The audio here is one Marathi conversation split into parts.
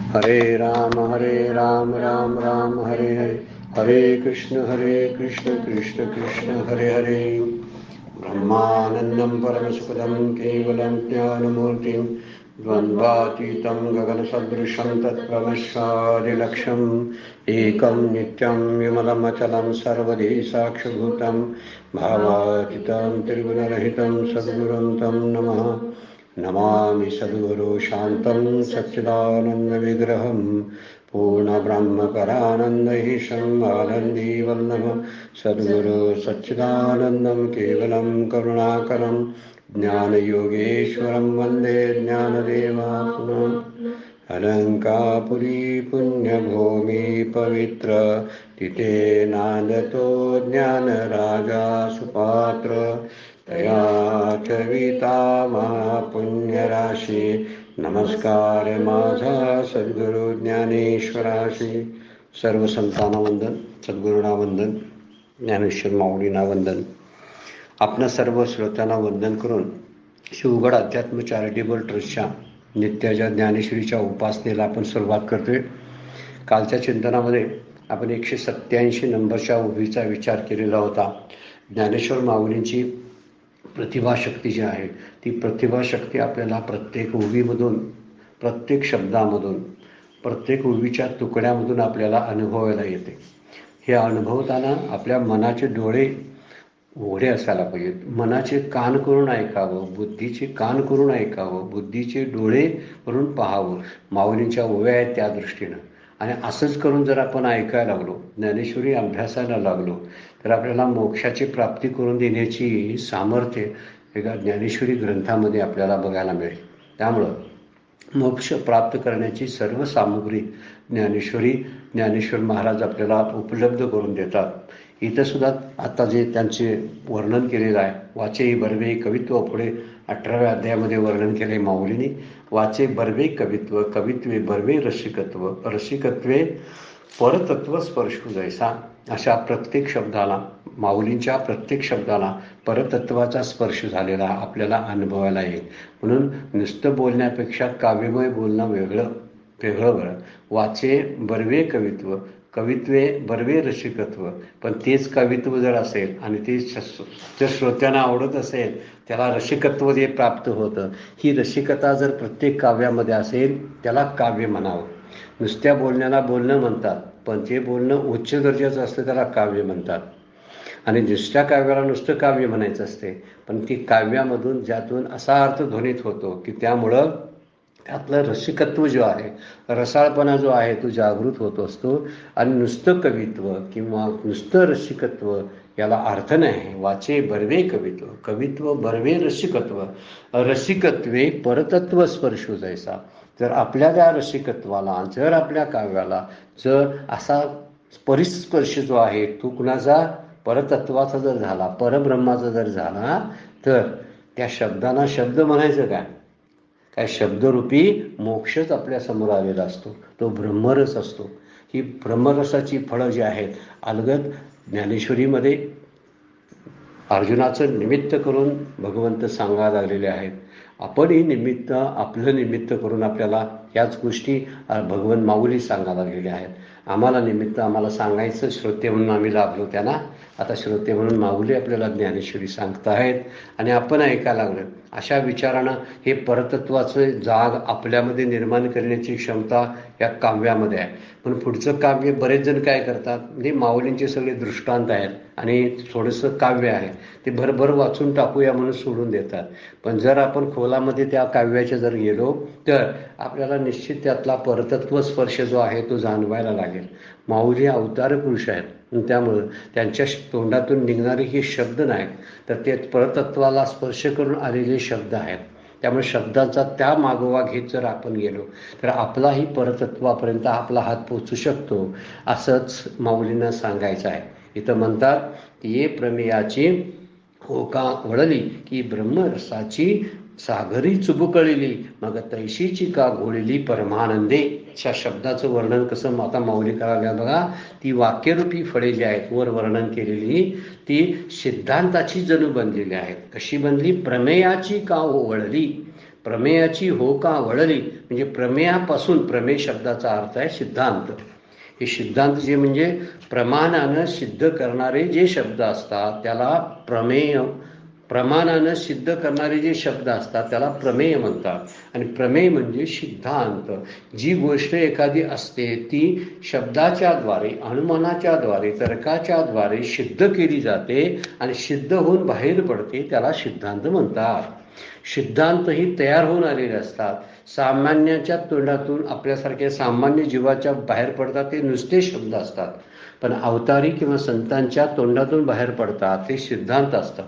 हरे राम राम राम हरे हरे, हरे कृष्ण कृष्ण कृष्ण हरे हरे। ब्रह्मानन्दं परमसुखदं केवलं ज्ञानमूर्तिं द्वन्द्वातीतं गगनसदृशं तत्प्रमस्वादिलक्ष्यम् एकं नित्यं विमलमचलं सर्वधी साक्षिभूतं भावातीतं त्रिगुणरहितं सद्गुरुं तं नमः। नमामि सद्गुरु शान्तं सच्चिदानन्दविग्रहं पूर्णब्रह्मपरानन्दईशम् आनन्दीवल्लभं सद्गुरु सच्चिदानन्दं केवलं करुणाकरं ज्ञानयोगेश्वरं वन्दे ज्ञानदेवात्मा। अलङ्कापुरी पुण्यभूमि पवित्र तिथे नांदतो ज्ञानराजा सुपात्र तया चविता महापुण्यराशी नमस्कार माझा सद्गुरु ज्ञानेश्वराशी। सर्व संतांना वंदन, सद्गुरूंना वंदन, ज्ञानेश्वर माऊलींना वंदन. आपणा सर्व श्रोत्यांना वंदन करून शिवगड अध्यात्म चॅरिटेबल ट्रस्टच्या नित्याच्या ज्ञानेश्वरीच्या उपासनेला आपण सुरुवात करतोय. कालच्या चिंतनामध्ये आपण 187 नंबरच्या ओवीचा विचार केलेला होता. ज्ञानेश्वर माऊलींची प्रतिभाशक्ती जी आहे ती प्रतिभाशक्ती आपल्याला प्रत्येक ओवीमधून, प्रत्येक शब्दामधून, प्रत्येक ओवीच्या तुकड्यामधून आपल्याला अनुभवायला येते. हे अनुभवताना आपल्या मनाचे डोळे उघडे असायला पाहिजेत, मनाचे कान करून ऐकावं, बुद्धीचे कान करून ऐकावं, बुद्धीचे डोळे करून पाहावं. माऊलींच्या ओव्या आहेत त्या दृष्टीनं. आणि असंच करून जर आपण ऐकायला लागलो, ज्ञानेश्वरी अभ्यासायला लागलो, तर आपल्याला मोक्षाची प्राप्ती करून देण्याची सामर्थ्य एका ज्ञानेश्वरी ग्रंथामध्ये आपल्याला बघायला मिळेल. त्यामुळं मोक्ष प्राप्त करण्याची सर्व सामुग्री ज्ञानेश्वर महाराज आपल्याला उपलब्ध करून देतात. इथं सुद्धा आता जे त्यांचे वर्णन केलेलं आहे, वाचे बर्वे कवित्व, पुढे 18व्या अध्यायामध्ये वर्णन केले माऊलींनी. वाचे बर्वे कवित्व, कवित्वे बर्वे रसिकत्व, रसिकत्वे परतत्व स्पर्शू जैसा. अशा प्रत्येक शब्दाला, माऊलींच्या प्रत्येक शब्दाला परतत्वाचा स्पर्श झालेला आपल्याला अनुभवायला येईल. म्हणून नुसतं बोलण्यापेक्षा काव्यमय बोलणं वेगळं बरं. वाचे बर्वे कवित्व, कवित्वे बर्वे रसिकत्व. पण तेच कवित्व जर असेल आणि ते जर श्रोत्यांना आवडत असेल, त्याला रसिकत्व जे प्राप्त होतं, ही रसिकता जर प्रत्येक काव्यामध्ये असेल त्याला काव्य म्हणावं. नुसत्या बोलण्याला बोलणं म्हणतात, पण ते बोलणं उच्च दर्जाचं असतं त्याला काव्य म्हणतात. आणि दुसऱ्या काव्याला नुसतं काव्य म्हणायचं असते, पण ती काव्यामधून ज्यातून असा अर्थ ध्वनित होतो की त्यामुळं त्यातलं रसिकत्व जो आहे, रसाळपणा जो आहे तो जागृत होत असतो. आणि नुसतं कवित्व किंवा नुसतं रसिकत्व याला अर्थ नाही. वाचे बर्वे कवित्व, कवित्व बर्वे रसिकत्व, रसिकत्वे परतत्व स्पर्शू जैसा. जर आपल्या त्या रसिकत्वाला, जर आपल्या काव्याला जर असा परिस्पर्श जो आहे तो कुणाचा, परतत्वाचा जर झाला, परब्रह्माचा जर झाला, तर त्या शब्दांना शब्द म्हणायचं काय? काय शब्दरूपी मोक्षच आपल्या समोर आलेला असतो, तो ब्रह्मरस असतो. ही ब्रह्मरसाची फळं जी आहेत अलगद ज्ञानेश्वरीमध्ये अर्जुनाचं निमित्त करून भगवंत सांगायला लागलेले आहेत. आपणही निमित्त, आपलं निमित्त करून आपल्याला याच गोष्टी भगवंत माऊली सांगायला लागलेल्या आहेत. आम्हाला निमित्त, आम्हाला सांगायचं, श्रोते म्हणून आम्ही लाभलो त्यांना. आता श्रोते म्हणून माऊली आपल्याला ज्ञानेश्वरी सांगताहेत आणि आपण ऐकायला लागलो. अशा विचारानं हे परतत्वाचं जाग आपल्यामध्ये निर्माण करण्याची क्षमता या काव्यामध्ये आहे. पण पुढचं काव्य बरेच जण काय करतात, म्हणजे माऊलींचे सगळे दृष्टांत आहेत आणि थोडंसं काव्य आहे ते भरभर वाचून टाकूया म्हणून सोडून देतात. पण जर आपण खोलामध्ये त्या काव्याच्या जर गेलो तर आपल्याला निश्चित त्यातला परतत्व स्पर्श जो आहे तो जाणवायला लागेल. माऊली अवतार पुरुष आहेत, त्यामुळं त्यांच्या तोंडातून निघणारे हे शब्द नाहीत, तर ते परतत्वाला स्पर्श करून आलेले शब्द आहेत. त्यामुळे शब्दांचा त्या मागोवा घेत जर आपण गेलो तर आपलाही परतत्वापर्यंत आपला हात पोचू शकतो, असंच माऊलींना सांगायचं आहे. इथं म्हणतात की ये प्रमेयाची होका वळली की ब्रह्मरसाची सागरी चुबुकळली, मग तैशीची का घोळली परमानंदे. अशा शब्दाचं वर्णन कसं आता माऊली करायला बघा. ती वाक्यरूपी फळे जी आहेत वर वर्णन केलेली ती सिद्धांताची जणू बनलेली आहेत. कशी बनली? प्रमेयाची का वळली, प्रमेयाची हो का वळली म्हणजे प्रमेयापासून, प्रमेय शब्दाचा अर्थ आहे सिद्धांत. हे सिद्धांत जे म्हणजे प्रमाणानं सिद्ध करणारे जे शब्द असतात त्याला प्रमेय, प्रमाणानं सिद्ध करणारे जे शब्द असतात त्याला प्रमेय म्हणतात. आणि प्रमेय म्हणजे सिद्धांत. जी गोष्ट एखादी असते ती शब्दाच्या द्वारे, अनुमानाच्या द्वारे, तर्काच्या द्वारे सिद्ध केली जाते आणि सिद्ध होऊन बाहेर पडते, त्याला सिद्धांत म्हणतात. सिद्धांत ही तयार होऊन आलेले असतात. सामान्याच्या तोंडातून आपल्यासारख्या सामान्य जीवाच्या बाहेर पडतात ते नुसते शब्द असतात. पण अवतारी किंवा संतांच्या तोंडातून बाहेर पडतात ते सिद्धांत असतात.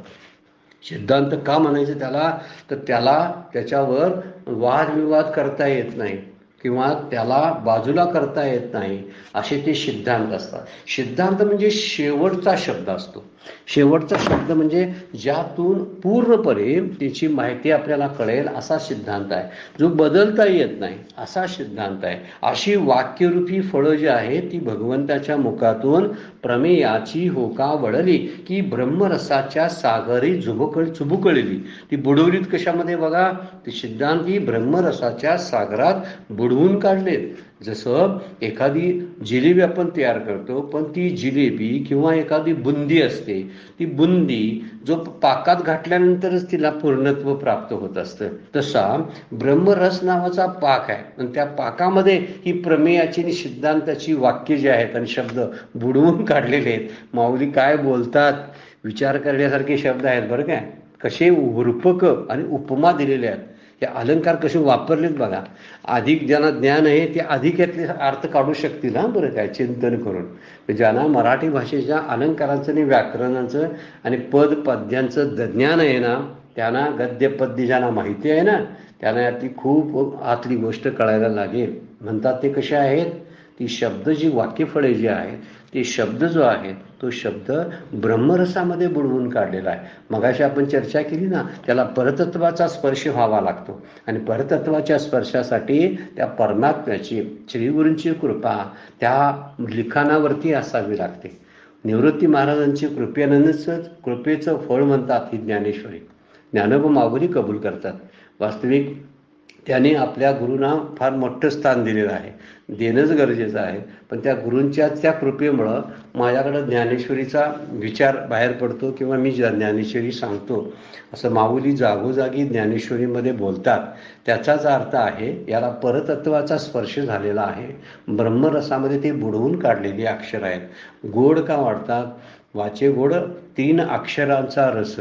सिद्धांत का म्हणायचं त्याला, तर त्याला त्याच्यावर वादविवाद करता येत नाही किंवा त्याला बाजूला करता येत नाही, असे ते सिद्धांत असतात. सिद्धांत म्हणजे शेवटचा शब्द असतो. शेवटचा शब्द म्हणजे ज्यातून पूर्णपणे त्याची माहिती आपल्याला कळेल असा सिद्धांत आहे, जो बदलता येत नाही असा सिद्धांत आहे. अशी वाक्यरूपी फळं जी आहे ती भगवंताच्या मुखातून प्रमेयाची होका वळली की ब्रह्मरसाच्या सागरी चुबुकळली. ती बुडवलीत कशामध्ये बघा, ती सिद्धांती ब्रह्मरसाच्या सागरात बुडवून काढलेत. जसं एखादी जिलेबी आपण तयार करतो, पण ती जिलेबी किंवा एखादी बुंदी असते, ती बुंदी जो पाकात घातल्यानंतरच तिला पूर्णत्व प्राप्त होत असतं. तसा ब्रह्मरस नावाचा पाक आहे आणि त्या पाकामध्ये ही प्रमेयाची आणि सिद्धांताची वाक्य जे आहेत आणि शब्द बुडवून काढलेले आहेत. माऊली काय बोलतात, विचार करण्यासारखे शब्द आहेत बरं काय. कसे रूपक आणि उपमा दिलेले आहेत, हे अलंकार कसे वापरलेत बघा. अधिक ज्यांना ज्ञान आहे ते अधिक यातले अर्थ काढू शकतील हा, बरं काय, चिंतन करून. ज्यांना मराठी भाषेच्या अलंकारांचं आणि व्याकरणाचं आणि पद पद्यांचं ज्ञान आहे ना, त्यांना गद्य पद्य ज्यांना माहिती आहे ना, त्यांना यातली खूप आतली गोष्ट कळायला लागेल. म्हणतात ते कसे आहेत, ती शब्द जी वाक्यफळे जी आहेत ते शब्द जो आहे तो शब्द ब्रह्मरसामध्ये बुडवून काढलेला आहे. मगाशी आपण चर्चा केली ना, त्याला परतत्वाचा स्पर्श व्हावा लागतो आणि परतत्वाच्या स्पर्शासाठी त्या परमात्म्याची, श्रीगुरूंची कृपा त्या लिखाणावरती असावी लागते. निवृत्ती महाराजांची कृपेचं फळ म्हणतात ही ज्ञानेश्वरी. ज्ञानोबा माऊली कबूल करतात. वास्तविक त्याने आपल्या गुरूंना फार मोठं स्थान दिलेलं आहे, देणंच गरजेचं आहे. पण त्या गुरूंच्या त्या कृपेमुळं माझ्याकडं ज्ञानेश्वरीचा विचार बाहेर पडतो किंवा मी ज्ञानेश्वरी सांगतो, असं माऊली जागोजागी ज्ञानेश्वरीमध्ये बोलतात. त्याचाच अर्थ आहे याला परतत्वाचा स्पर्श झालेला आहे. ब्रह्मरसामध्ये ते बुडवून काढलेली अक्षर आहेत. गोड का वाटतात, वाचे गोड 3 अक्षरांचा रस,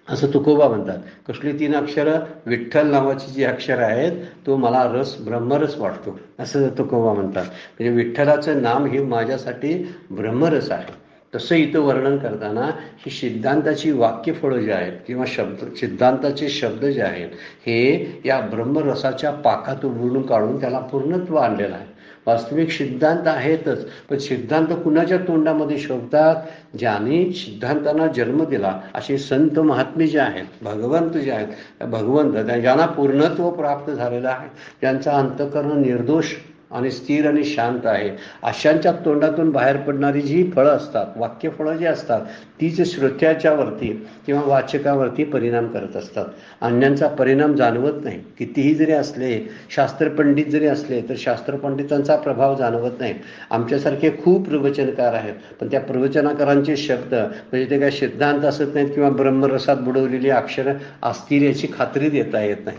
असं तुकोबा म्हणतात. कसली 3 अक्षरं, विठ्ठल नावाची जी अक्षर आहेत तो मला रस, ब्रह्मरस वाटतो, असं तुकोबा म्हणतात. म्हणजे विठ्ठलाचं नाम हे माझ्यासाठी ब्रह्मरस आहे. तसं इथं वर्णन करताना ही सिद्धांताची वाक्यफळं जी आहेत किंवा सिद्धांताचे शब्द जे आहेत हे या ब्रह्मरसाच्या पाकात उडवून काढून त्याला पूर्णत्व आणलेलं आहे. वास्तविक सिद्धांत आहेतच, पण सिद्धांत कुणाच्या तोंडामध्ये शोभतात, ज्यांनी सिद्धांतांना जन्म दिला असे संत महात्मे जे आहेत, भगवंत जे आहेत, भगवंत ज्यांना पूर्णत्व प्राप्त झालेलं आहे, ज्यांचा अंतःकरण निर्दोष आणि स्थिर आणि शांत आहे, अशांच्या तोंडातून बाहेर पडणारी जी फळं असतात, वाक्यफळं जी असतात, तीच श्रोत्याच्या वरती किंवा वाचकावरती परिणाम करत असतात. अन्यांचा परिणाम जाणवत नाही. कितीही जरी असले, शास्त्रपंडित जरी असले तर शास्त्रपंडितांचा प्रभाव जाणवत नाही. आमच्यासारखे खूप प्रवचनकार आहेत, पण त्या प्रवचनकारांचे शब्द म्हणजे ते काय सिद्धांत असत नाहीत किंवा ब्रह्मरसात बुडवलेली अक्षरं असतील याची खात्री देता येत नाही.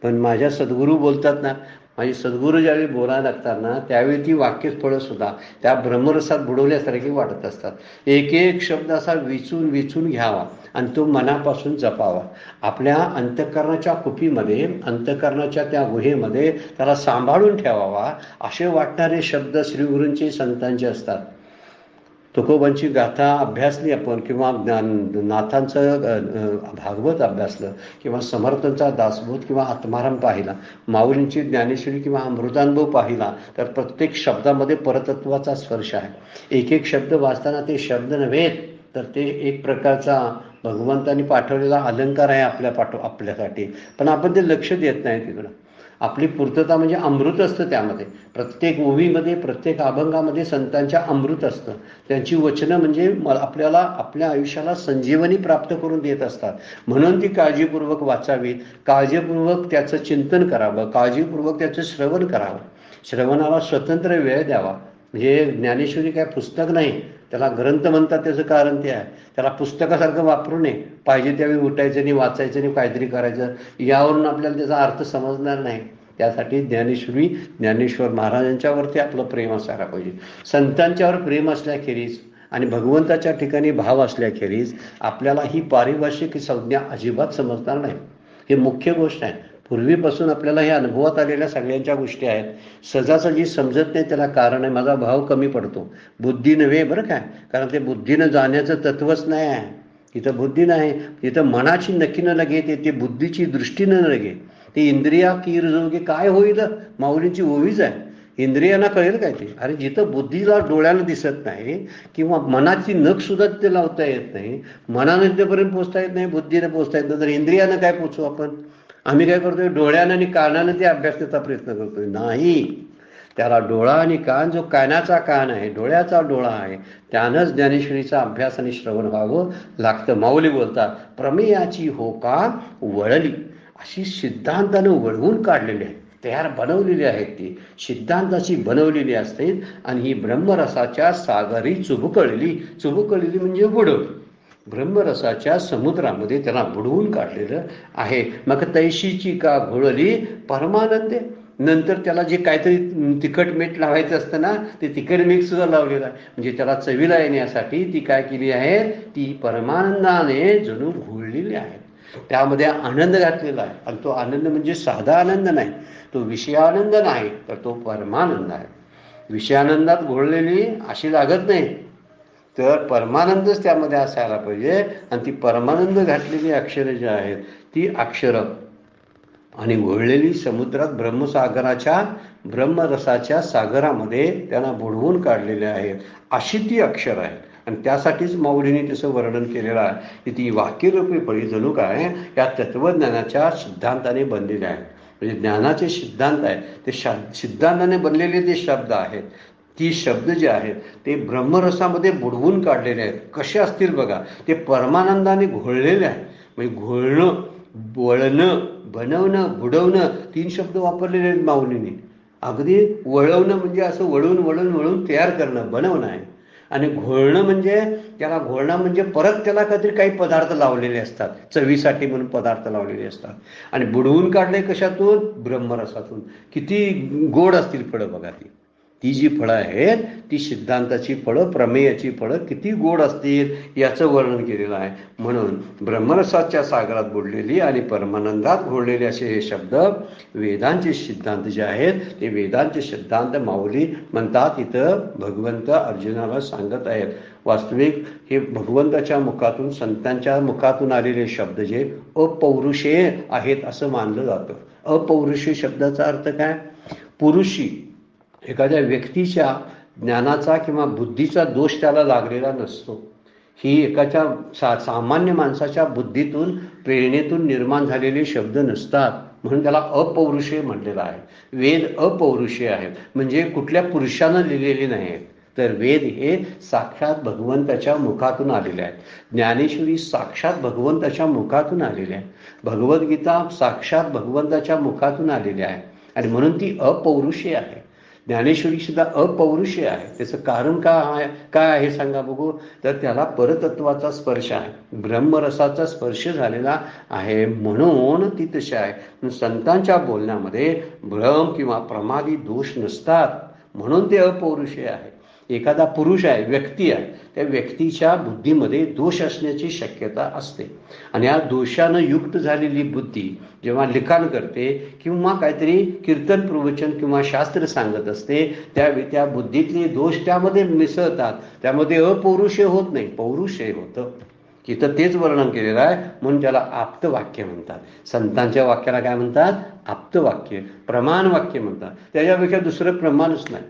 पण माझ्या सद्गुरू बोलतात ना, माझे सद्गुरू ज्यावेळी बोलायला लागतात ना, त्यावेळी ती वाक्यफळं सुद्धा त्या ब्रह्मरसात बुडवल्यासारखी वाटत असतात. एक एक शब्द असा विचून विचून घ्यावा आणि तो मनापासून जपावा. आपल्या अंतःकरणाच्या कुपीमध्ये, अंतःकरणाच्या त्या गुहेमध्ये त्याला सांभाळून ठेवावा. असे वाटणारे शब्द श्रीगुरूंचे, संतांचे असतात. तुकोबांची गाथा अभ्यासली आपण किंवा नाथांचं भागवत अभ्यासलं किंवा समर्थांचा दासबोध किंवा आत्माराम पाहिला, माऊलींची ज्ञानेश्वरी किंवा अमृतानुभव पाहिला, तर प्रत्येक शब्दामध्ये परतत्वाचा स्पर्श आहे. एक एक शब्द वाचताना ते शब्द नव्हेत तर ते एक प्रकारचा भगवंतांनी पाठवलेला अलंकार आहे आपल्यासाठी. पण आपण ते लक्ष देत नाही तिकडं. आपली पूर्तता म्हणजे अमृत असतं त्यामध्ये. प्रत्येक ओवीमध्ये, प्रत्येक अभंगामध्ये संतांच्या अमृत असतं. त्यांची वचनं म्हणजे आपल्याला आपल्या आयुष्याला संजीवनी प्राप्त करून देत असतात. म्हणून ती काळजीपूर्वक वाचावीत, काळजीपूर्वक त्याचं चिंतन करावं, काळजीपूर्वक त्याचं श्रवण करावं. श्रवणाला स्वतंत्र वेळ द्यावा. म्हणजे ज्ञानेश्वरी काय पुस्तक नाही, त्याला ग्रंथ म्हणतात. त्याचं कारण ते आहे, त्याला पुस्तकासारखं वापरू नये. पाहिजे त्यावेळी उठायचं नाही, वाचायचं नाही, काहीतरी करायचं, यावरून आपल्याला त्याचा अर्थ समजणार नाही. त्यासाठी ज्ञानेश्वरी, ज्ञानेश्वर महाराजांच्यावरती आपलं प्रेम असायला पाहिजे. संतांच्यावर प्रेम असल्याखेरीज आणि भगवंताच्या ठिकाणी भाव असल्याखेरीज आपल्याला ही पारिभाषिक संज्ञा अजिबात समजणार नाही. हे मुख्य गोष्ट आहे. पूर्वीपासून आपल्याला हे अनुभवात आलेल्या सगळ्यांच्या गोष्टी आहेत. सहजासहजी समजत नाही, त्याला कारण आहे माझा भाव कमी पडतो. बुद्धी नव्हे बरं काय, कारण ते बुद्धीनं जाण्याचं तत्वच नाही आहे. तिथं बुद्धी नाही, तिथं मनाची नक्की न लगे, ते बुद्धीची दृष्टीनं न लगे. ते इंद्रिया कीर जोगे काय होईल, माऊलींची ओवीच आहे. इंद्रियांना कळेल काय ते? अरे जिथं बुद्धीला डोळ्यानं दिसत नाही किंवा मनाची नख सुद्धा तिथे लावता येत नाही, मनानं तिथेपर्यंत पोचता येत नाही, बुद्धीनं पोचता येत नाही, तर इंद्रियानं काय पोचू आपण? आम्ही काय करतोय? डोळ्यानं आणि कानानं ते अभ्यास करण्याचा प्रयत्न करतोय. नाही, त्याला डोळा आणि कान, जो कानाचा कान आहे, डोळ्याचा डोळा आहे, त्यानंच ज्ञानेश्वरीचा अभ्यास आणि श्रवण व्हावं लागतं. माऊली बोलतात, प्रमेयाची हो का वळली, अशी सिद्धांतानं वळवून काढलेली आहे, तयार बनवलेली आहेत. ती सिद्धांताची बनवलेली असते आणि ही ब्रह्मरसाच्या सागरी चुबुकळलेली म्हणजे बुडवली. ब्रह्मरसाच्या समुद्रामध्ये त्याला बुडवून काढलेलं आहे. मग तैशीची का घोळली परमानंदे. नंतर त्याला जे काहीतरी तिखट मीठ लावायचं असतं ना, ते तिखट मीठ सुद्धा लावलेलं आहे. म्हणजे त्याला चवीला येण्यासाठी ती काय केली आहे, ती परमानंदाने जणू घोळलेली आहे. त्यामध्ये आनंद घातलेला आहे. आणि तो आनंद म्हणजे साधा आनंद नाही, तो विषयानंद नाही, तर तो परमानंद आहे. विषयानंदात घोळलेली अशी लागत नाही, तर परमानंदच त्यामध्ये असायला पाहिजे. आणि ती परमानंद घातलेली अक्षरं जी आहेत, ती अक्षरं आणि घोळलेली समुद्रात ब्रह्मसागराच्या, ब्रह्मरसाच्या सागरामध्ये त्यांना बुडवून काढलेले आहेत, अशी ती अक्षर आहे. आणि त्यासाठीच माऊलीने तसं वर्णन केलेलं आहे की ती वाक्यरूपी फळी जणू काय या तत्वज्ञानाच्या सिद्धांताने बनलेले आहेत. म्हणजे ज्ञानाचे सिद्धांत आहे ते सिद्धांताने बनलेले ते शब्द आहेत. ती शब्द जे आहेत ते ब्रह्मरसामध्ये बुडवून काढलेले आहेत. कसे असतील बघा, ते परमानंदाने घोळलेले आहेत. म्हणजे घोळणं, वळणं, बनवणं, बुडवणं, 3 शब्द वापरलेले आहेत माऊलीने. अगदी वळवणं म्हणजे असं वळून वळून वळून तयार करणं, बनवणं आहे. आणि घोळणं म्हणजे, त्याला घोळणं म्हणजे परत त्याला काहीतरी काही पदार्थ लावलेले असतात, चवीसाठी म्हणून पदार्थ लावलेले असतात. आणि बुडवून काढले कशातून? ब्रह्मरसातून. किती गोड असतील फळं बघा. ती जी फळं आहेत ती सिद्धांताची फळं, प्रमेयाची फळं किती गोड असतील याचं वर्णन केलेलं आहे. म्हणून ब्रह्मरसाच्या सागरात बुडलेली आणि परमानंदात घोळलेले असे हे शब्द वेदांचे सिद्धांत जे आहेत, ते वेदांचे सिद्धांत माऊली म्हणतात. इथं भगवंत अर्जुनाला सांगत आहेत. वास्तविक हे भगवंताच्या मुखातून, संतांच्या मुखातून आलेले शब्द जे अपौरुषेय आहेत असं मानलं जातं. अपौरुषेय शब्दाचा अर्थ काय? पुरुषी, एखाद्या व्यक्तीच्या ज्ञानाचा किंवा बुद्धीचा दोष त्याला लागलेला नसतो. ही एकाच्या सामान्य माणसाच्या बुद्धीतून, प्रेरणेतून निर्माण झालेले शब्द नसतात. म्हणून त्याला अपौरुषेय म्हटलेलं आहे. वेद अपौरुषेय आहेत, म्हणजे कुठल्या पुरुषानं लिहिलेले नाहीत, तर वेद हे साक्षात भगवंताच्या मुखातून आलेले आहेत. ज्ञानेश्वरी साक्षात भगवंताच्या मुखातून आलेले आहे. भगवद्गीता साक्षात भगवंताच्या मुखातून आलेली आहे आणि म्हणून ती अपौरुषेय आहे. ज्ञानेश्वरी सुद्धा अपौरुषेय आहे. त्याचं कारण काय आहे सांगा बघू? तर त्याला परतत्वाचा स्पर्श आहे, ब्रह्मरसाचा स्पर्श झालेला आहे, म्हणून ती तशी आहे. संतांच्या बोलण्यामध्ये भ्रम किंवा प्रमादी दोष नसतात, म्हणून ते अपौरुषेय आहे. एखादा पुरुष आहे, व्यक्ती आहे, त्या व्यक्तीच्या बुद्धीमध्ये दोष असण्याची शक्यता असते. आणि या दोषानं युक्त झालेली बुद्धी जेव्हा लिखाण करते किंवा काहीतरी कीर्तन, प्रवचन किंवा शास्त्र सांगत असते, त्यावेळी त्या बुद्धीतले दोष त्यामध्ये मिसळतात. त्यामध्ये अपौरुषेय होत नाही, पौरुषेय होतं. इथं तेच वर्णन केलेलं आहे. म्हणून त्याला आप्तवाक्य म्हणतात. संतांच्या वाक्याला काय म्हणतात? आप्तवाक्य, प्रमाण वाक्य म्हणतात. त्याच्यापेक्षा दुसरं प्रमाणच नाही.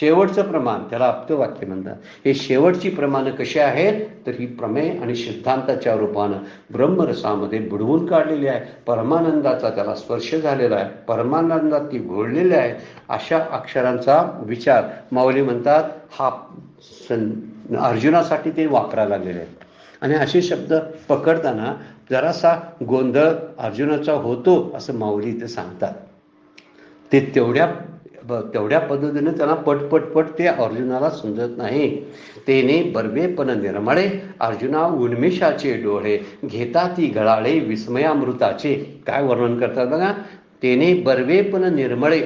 शेवटचं प्रमाण, त्याला आप्तवाक्य म्हणतात. हे शेवटची प्रमाणं कशी आहेत, तर ही प्रमेय आणि सिद्धांताच्या रूपानं ब्रह्मरसामध्ये बुडवून काढलेली आहे. परमानंदाचा त्याला स्पर्श झालेला आहे, परमानंदात ती घोळलेली आहे. अशा अक्षरांचा विचार माऊली म्हणतात हा अर्जुनासाठी ते वापरायला लागलेले आहेत. आणि असे शब्द पकडताना जरासा गोंधळ अर्जुनाचा होतो असं माऊली इथे सांगतात. ते तेवढ्या पद्धतीने त्यांना पटपट ते अर्जुनाला समजत नाही. तेने बर्वेपण निर्मळे अर्जुना उन्मेषाचे डोळे घेता ती गळाळे विस्मयामृताचे. काय वर्णन करतात बघा, तेने बर्वेपण निर्मळे.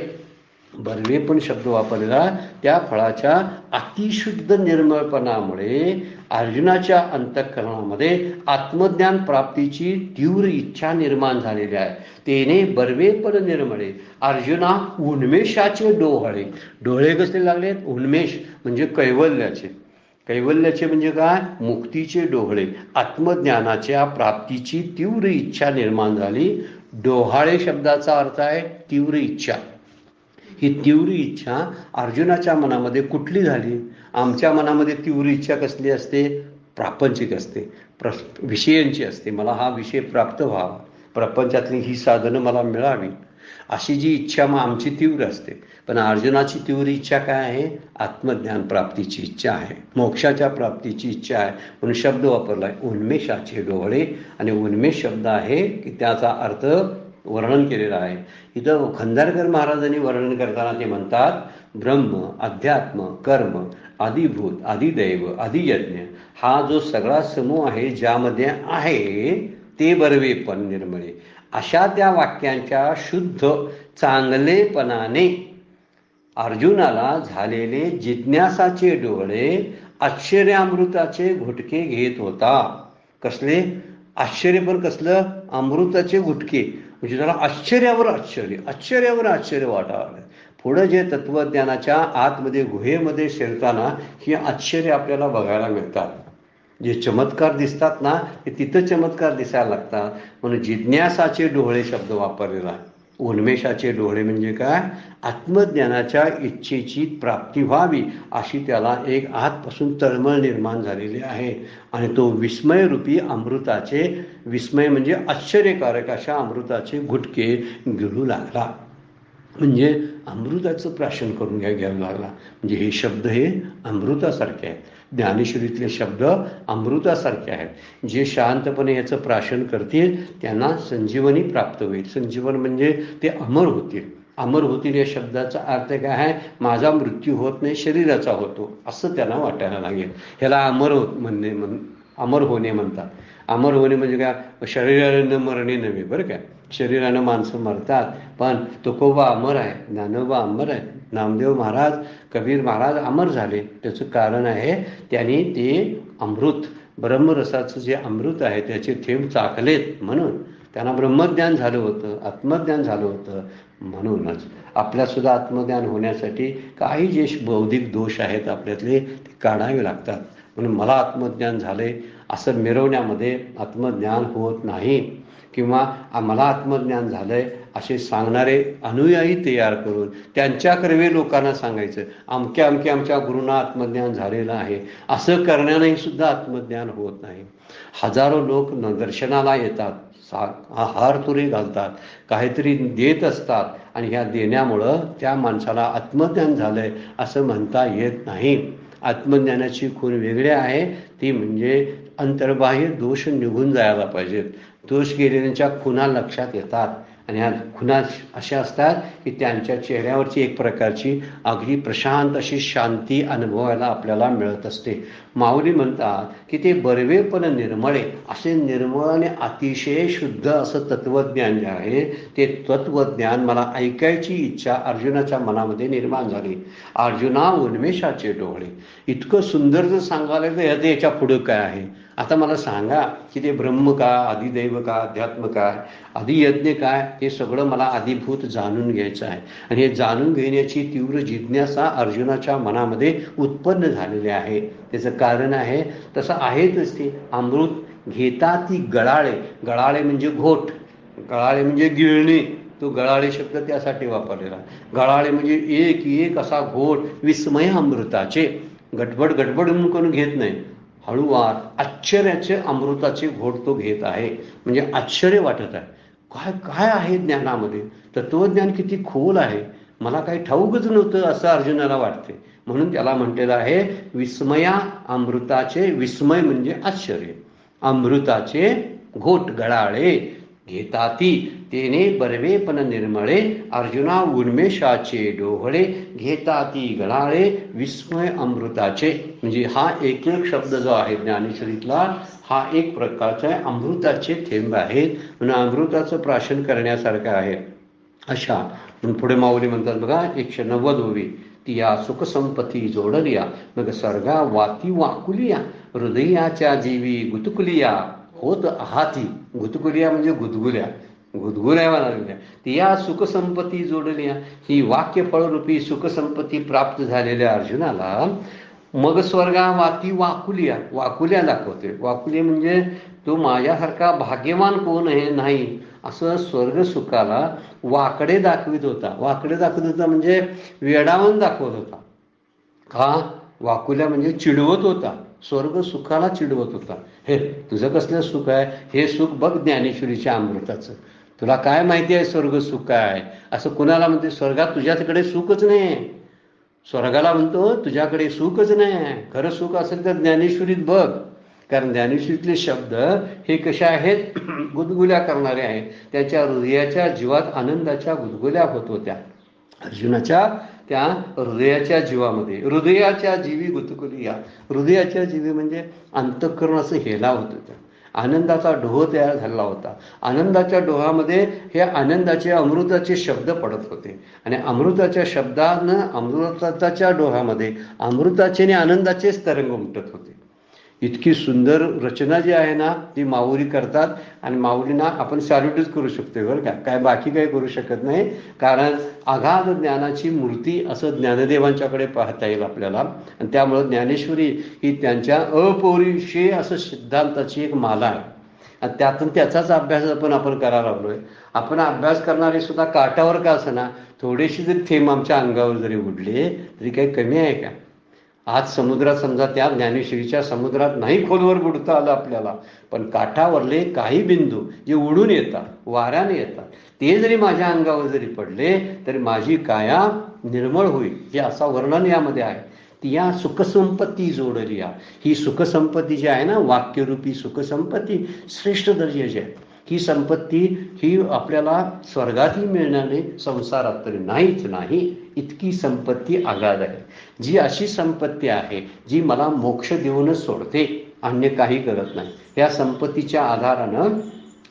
बर्वेपण शब्द वापरलेला त्या फळाच्या अतिशुद्ध निर्मळपणामुळे अर्जुनाच्या अंतःकरणामध्ये आत्मज्ञान प्राप्तीची तीव्र इच्छा निर्माण झालेली आहे. तेने बर्वेपण निर्मळे अर्जुना उन्मेषाचे डोळे. डोळे कसले लागलेत, उन्मेष म्हणजे कैवल्याचे. कैवल्याचे म्हणजे काय, मुक्तीचे डोळे. आत्मज्ञानाच्या प्राप्तीची तीव्र इच्छा निर्माण झाली. डोहाळे शब्दाचा अर्थ आहे तीव्र इच्छा. ही तीव्र इच्छा अर्जुनाच्या मनामध्ये कुठली झाली. आमच्या मनामध्ये तीव्र इच्छा कसली असते, प्रापंचिक असते, विषयांची असते. मला हा विषय प्राप्त व्हावा, प्रपंचातली ही साधनं मला मिळावी, अशी जी इच्छा मग आमची तीव्र असते. पण अर्जुनाची तीव्र इच्छा काय आहे, आत्मज्ञान प्राप्तीची इच्छा आहे, मोक्षाच्या प्राप्तीची इच्छा आहे. म्हणून शब्द वापरलाय उन्मेषाचे डोळे. आणि उन्मेष शब्द आहे की त्याचा अर्थ वर्णन केलेलं आहे. इथं खंदारकर महाराजांनी वर्णन करताना ते म्हणतात ब्रह्म, अध्यात्म, कर्म, आदिभूत, आदिदैव, आदियज्ञ हा जो सगळा समूह आहे ज्यामध्ये आहे ते बर्वेपण निर्मळे. अशा त्या वाक्यांच्या शुद्ध चांगलेपणाने अर्जुनाला झालेले जिज्ञासाचे डोळे आश्चर्यामृताचे घुटके घेत होता. कसले आश्चर्य, पण कसलं, अमृताचे घुटके. म्हणजे त्याला आश्चर्यावर आश्चर्य वाटावं. पुढं जे तत्वज्ञानाच्या आतमध्ये गुहेमध्ये शिरताना ही आश्चर्य आपल्याला बघायला मिळतात. जे चमत्कार दिसतात ना ते तिथं चमत्कार दिसायला लागतात. म्हणून जिज्ञासाचे डोळे शब्द वापरलेला आहे. उन्मेषाचे डोळे म्हणजे काय, आत्मज्ञानाच्या इच्छेची प्राप्ती व्हावी अशी त्याला एक आतपासून तळमळ निर्माण झालेली आहे. आणि तो विस्मयरूपी अमृताचे, विस्मय म्हणजे आश्चर्यकारक अशा अमृताचे घुटके गिळू लागला. म्हणजे अमृताचं प्राशन करून घ्यायला लागला. म्हणजे हे शब्द हे अमृतासारखे आहेत. ज्ञानेश्वरीतले शब्द अमृतासारखे आहेत. जे शांतपणे याचं प्राशन करतील त्यांना संजीवनी प्राप्त होईल. संजीवन म्हणजे ते अमर होतील. अमर होतील या शब्दाचा अर्थ काय आहे, माझा मृत्यू होत नाही, शरीराचा होतो असं त्यांना वाटायला लागेल. ह्याला अमर होणे म्हणतात. अमर होणे म्हणजे काय, शरीरानं मरणे नव्हे बरं काय. शरीरानं माणसं मरतात पण तुकोबा अमर आहे, ज्ञानोबा अमर आहे, नामदेव महाराज, कबीर महाराज अमर झाले. त्याचं कारण आहे त्यांनी ते अमृत, ब्रह्मरसाचं जे अमृत आहे त्याचे थेंब चाकलेत म्हणून त्यांना ब्रह्मज्ञान झालं होतं, आत्मज्ञान झालं होतं. म्हणूनच आपल्यासुद्धा आत्मज्ञान होण्यासाठी काही जे बौद्धिक दोष आहेत आपल्यातले ते काढावे लागतात. म्हणून मला आत्मज्ञान झाले असं मिरवण्यामध्ये आत्मज्ञान होत नाही. किंवा मला आत्मज्ञान झालंय असे सांगणारे अनुयायी तयार करून त्यांच्याकरवे लोकांना सांगायचं आमच्या गुरूंना आत्मज्ञान झालेलं आहे असं करण्यानेही सुद्धा आत्मज्ञान होत नाही. हजारो लोक दर्शनाला येतात, हार तुरे घालतात, काहीतरी देत असतात आणि ह्या देण्यामुळं त्या माणसाला आत्मज्ञान झालंय असं म्हणता येत नाही. आत्मज्ञानाची खूण वेगळी आहे, ती म्हणजे अंतर्बाह्य दोष निघून जायला पाहिजेत. दोष गेलेल्यांच्या खुणा लक्षात येतात आणि ह्या खुणा अशा असतात की त्यांच्या चेहऱ्यावरची एक प्रकारची अगदी प्रशांत अशी शांती अनुभवायला आपल्याला मिळत असते. माऊली म्हणतात की ते बर्वेपण निर्मळे, असे निर्मळ आणि अतिशय शुद्ध असं तत्वज्ञान जे आहे ते तत्वज्ञान मला ऐकायची इच्छा अर्जुनाच्या मनामध्ये निर्माण झाली. अर्जुना उन्मेषाचे डोळे. इतकं सुंदर जर सांगायला तर याच्या पुढं काय आहे. आता मला सांगा की ते ब्रह्म काय, आदिदैव काय, अध्यात्म काय, आदियज्ञ काय, हे सगळं मला आदिभूत जाणून घ्यायचं आहे. आणि हे जाणून घेण्याची तीव्र जिज्ञासा अर्जुनाच्या मनामध्ये उत्पन्न झालेली आहे. त्याचं कारण आहे तसं आहेच ते अमृत घेता ती गळाळे. गळाळे म्हणजे घोट, गळाळे म्हणजे गिळणे. तो गळाळे शब्द त्यासाठी वापरलेला. गळाळे म्हणजे एक एक असा घोट विस्मय अमृताचे, गडबड गडबड करून घेत नाही, हळूवार आश्चर्याचे अमृताचे घोट तो घेत आहे. म्हणजे आश्चर्य वाटत आहे, काय काय आहे ज्ञानामध्ये, तत्वज्ञान किती खोल आहे, मला काही ठाऊकच नव्हतं असं अर्जुनाला वाटते. म्हणून त्याला म्हटलेलं आहे विस्मया अमृताचे. विस्मय म्हणजे आश्चर्य, अमृताचे घोट गळाळे घेताती तेने बर्वेपण निर्मळे, अर्जुना उन्मेषाचे डोहळे घेताती गळाळे विस्मय अमृताचे. म्हणजे हा एक एक शब्द जो आहे ज्ञानेश्वरीतला हा एक प्रकारचा अमृताचे थेंब आहेत, म्हणून अमृताचं प्राशन करण्यासारखं आहे. अशा म्हणून पुढे माऊली म्हणतात बघा 190 ती या सुखसंपत्ती जोडलिया, मग सर्गा वाती वाकुलिया, हृदयाच्या जीवी गुतकुलिया होत आहाती. गुतकुलिया म्हणजे गुदगुल्या, गुदगुल्या लागल्या. ती या सुखसंपत्ती जोडलिया, ही वाक्यफळरूपी सुखसंपत्ती प्राप्त झालेल्या अर्जुनाला मग स्वर्गा वाती वाकुलिया, वाकुल्या दाखवते. वाकुलिया म्हणजे तो माझ्यासारखा भाग्यवान कोण आहे नाही असं स्वर्ग सुखाला वाकडे दाखवित होता. वाकडे दाखवत होता म्हणजे वेडावून दाखवत होता. का? वाकुल्या म्हणजे चिडवत होता, स्वर्ग सुखाला चिडवत होता. हे तुझं कसलं सुख आहे, हे सुख बघ ज्ञानेश्वरीच्या अमृताचं, तुला काय माहिती आहे स्वर्ग सुख आहे असं कुणाला म्हणते. स्वर्गात तुझ्याकडे सुखच नाही, स्वर्गाला म्हणतो तुझ्याकडे सुखच नाही. खरं सुख असेल तर ज्ञानेश्वरीत बघ, कारण ज्ञानेश्वरीतले शब्द हे कशा आहेत, गुदगुल्या करणारे आहेत. त्याच्या हृदयाच्या जीवात आनंदाच्या गुदगुल्या होत होत्या अर्जुनाच्या त्या हृदयाच्या जीवामध्ये. हृदयाच्या जीवी गुदगुलिया, हृदयाच्या जीवी म्हणजे अंतःकरण असं हेला होत होतं, आनंदाचा डोह तयार झाला होता. आनंदाच्या डोहामध्ये हे आनंदाचे अमृताचे शब्द पडत होते आणि अमृताच्या शब्दानं अमृताच्या डोहामध्ये अमृताचे आणि आनंदाचेच तरंग उमटत होते. इतकी सुंदर रचना जी आहे ना ती माऊली करतात आणि माऊलींना आपण सॅल्यूटच करू शकतो बरं का, काय बाकी काही करू शकत नाही. कारण अगाध ज्ञानाची मूर्ती असं ज्ञानदेवांच्याकडे पाहता येईल आपल्याला. आणि त्यामुळं ज्ञानेश्वरी ही त्यांच्या अपौरुषेय असं सिद्धांताची एक माला आहे आणि त्यातून त्याचाच अभ्यास आपण करायला लागलोय. आपण अभ्यास करणारे सुद्धा काठावर का असं ना थोडेशी जरी थेंब आमच्या अंगावर जरी उडले तरी काही कमी आहे का? आज समुद्रात समजा त्या ज्ञानेश्वरीच्या समुद्रात नाही खोलवर बुडता आलं आपल्याला, पण काठावरले काही बिंदू जे उडून येतात, वाऱ्याने येतात, ते जरी माझ्या अंगावर जरी पडले तरी माझी काया निर्मळ होईल, हे असा वर्णन यामध्ये आहे. ती या सुखसंपत्ती जोडली. ही सुखसंपत्ती जी आहे ना वाक्यरूपी सुखसंपत्ती श्रेष्ठ दर्जाची आहे. ही संपत्ती ही आपल्याला स्वर्गातही मिळणारे संसारात तरी नाहीच नाही, इतकी संपत्ती आगाध आहे. जी अशी संपत्ती आहे जी मला मोक्ष देऊनच सोडते, अन्य काही करत नाही. या संपत्तीच्या आधारानं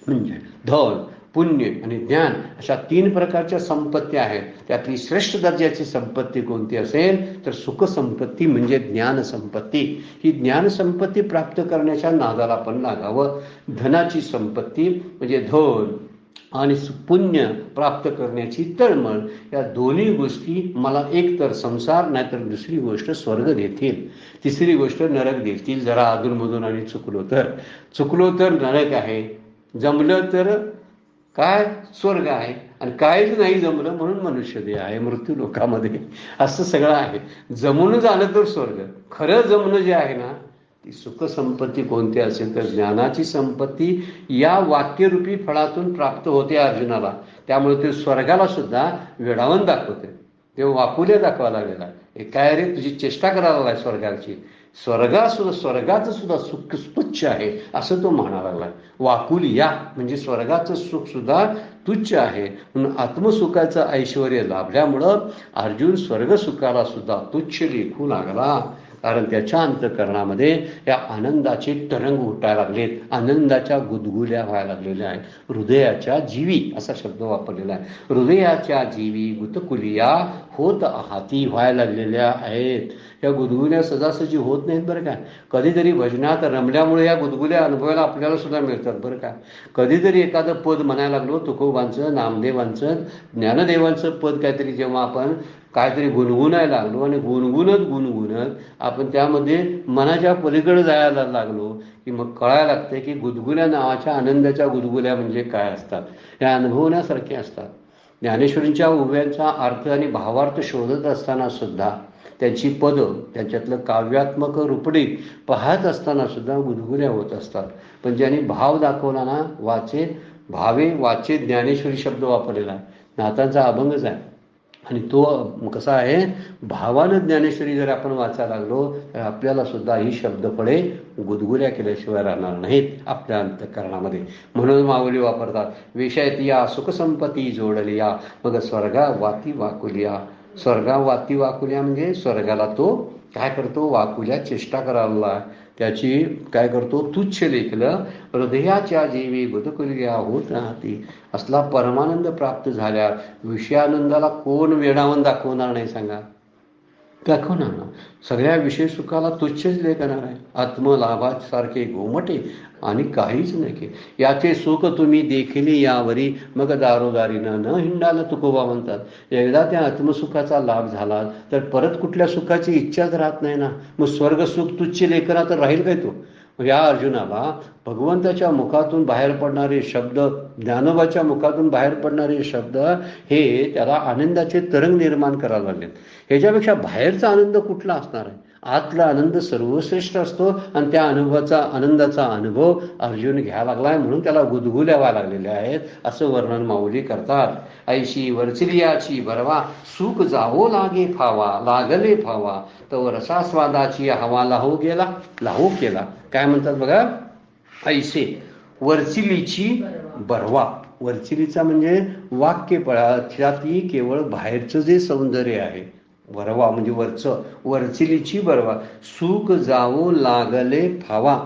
म्हणजे धन पुण्य आणि ज्ञान अशा 3 प्रकारच्या संपत्ती आहेत. त्यातली श्रेष्ठ दर्जाची संपत्ती कोणती असेल तर सुखसंपत्ती म्हणजे ज्ञानसंपत्ती. ही ज्ञानसंपत्ती प्राप्त करण्याच्या नादाला पण लागावं. धनाची संपत्ती म्हणजे धन आणि पुण्य प्राप्त करण्याची तळमळ, या दोन्ही गोष्टी मला एक तर संसार नाहीतर दुसरी गोष्ट स्वर्ग देतील, तिसरी गोष्ट नरक देतील. जरा अधूनमधून आणि चुकलो तर नरक आहे, जमलं तर काय स्वर्ग आहे, आणि काहीच नाही जमलं म्हणून मनुष्य देह आहे मृत्यू लोकामध्ये. असं सगळं आहे. जमून झालं तर स्वर्ग. खरं जमणं जे आहे ना ती सुखसंपत्ती कोणती असेल तर ज्ञानाची संपत्ती या वाक्यरूपी फळातून प्राप्त होते अर्जुनाला. त्यामुळे ते स्वर्गाला सुद्धा वेडावून दाखवते, ते वाकुले दाखवायला लागलेला. हे काय रे तुझी चेष्टा करायला लागलाय स्वर्गाची, स्वर्गाचं सुद्धा सुख तुच्छ आहे असं तो म्हणा लागलाय. वाकुलिया म्हणजे स्वर्गाचं सुख सुद्धा तुच्छ आहे. म्हणून आत्मसुखाचं ऐश्वर लाभल्यामुळं अर्जुन स्वर्ग सुखाला सुद्धा तुच्छ लेखू लागला. कारण त्याच्या अंतःकरणामध्ये या आनंदाचे तरंग उठायला लागलेत, आनंदाच्या गुदगुल्या व्हायला लागलेल्या आहेत. हृदयाच्या जीवी असा शब्द वापरलेला आहे. हृदयाच्या जीवी गुतकुलिया होत आहाती व्हायला लागलेल्या आहेत. या गुदगुल्या सदासजी होत नाहीत बरं का. कधीतरी भजनात रमल्यामुळे या गुदगुल्या अनुभवायला आपल्याला सुद्धा मिळतात बरं का. कधीतरी एखादं पद म्हणायला लागलो, तुकोबांचं, नामदेवांचं, ज्ञानदेवांचं पद काहीतरी जेव्हा आपण काहीतरी गुणगुणायला लागलो आणि गुणगुणत आपण त्यामध्ये मनाच्या पलीकडे जायला लागलो की मग कळायला लागते की गुदगुल्या नावाच्या आनंदाच्या गुदगुल्या म्हणजे काय असतात. या अनुभवण्यासारखे असतात. ज्ञानेश्वरींच्या उभ्यांचा अर्थ आणि भावार्थ शोधत असताना सुद्धा, त्यांची पदं, त्यांच्यातलं काव्यात्मक रूपडी पाहत असताना सुद्धा गुदगुल्या होत असतात. पण ज्यांनी भाव दाखवला ना, भावे वाचे ज्ञानेश्वरी शब्द वापरलेला आहे. नाथांचा अभंगच आहे आणि तो कसा आहे, भावानं ज्ञानेश्वरी जर आपण वाचायला लागलो तर आपल्याला सुद्धा ही शब्दफळे गुदगुल्या केल्याशिवाय राहणार नाहीत आपल्या अंतःकरणामध्ये. म्हणून माऊली वापरतात, विषयतिया सुखसंपत्ती जोडलिया मग स्वर्गा वाती वाकुलिया. स्वर्गा वाती वाकुलिया म्हणजे स्वर्गाला तो काय करतो, वाकुल्या चेष्टा करायला, त्याची काय करतो, तुच्छ लेखलं. हृदयाच्या जीवी गुदकुलिया होत राहती. असला परमानंद प्राप्त झाल्या विषयानंदाला कोण वेडावून दाखवणार नाही सांगा, दाखवणार ना. सगळ्या विषय सुखाला तुच्छच लेखणार आहे. आत्मलाभासारखे गोमटे आणि काहीच नाही. याचे सुख तुम्ही देखिले यावरी मग दारोदारीनं न हिंडाला तुकोबा म्हणतात. एकदा त्या आत्मसुखाचा लाभ झाला तर परत कुठल्या सुखाची इच्छाच राहत नाही ना. मग स्वर्ग सुख तुच्छ लेखना तर राहील काय तो. या अर्जुनाला भगवंताच्या मुखातून बाहेर पडणारे शब्द, ज्ञानोबाच्या मुखातून बाहेर पडणारे शब्द हे त्याला आनंदाचे तरंग निर्माण करायला लागलेत. ह्याच्यापेक्षा बाहेरचा आनंद कुठला असणार आहे. आतला आनंद सर्वश्रेष्ठ असतो आणि त्या आनंदाचा अनुभव अर्जुन घ्यायला लागलाय, म्हणून त्याला गुदगुल्या व्हायला लागलेल्या आहेत असं वर्णन माऊली करतात. ऐशी वरचिलियाची बरवा सुख जावो लागले फावा तो रसास्वादाची हवा लाहो केला. काय म्हणतात बघा, ऐसे वरचिलीची बरवा. वरचिलीचा म्हणजे वाक्यपळाच्या ती केवळ बाहेरचं जे सौंदर्य आहे, बरवा म्हणजे वरचं, वरचिलीची बरवा सुख जावो लागले फावा.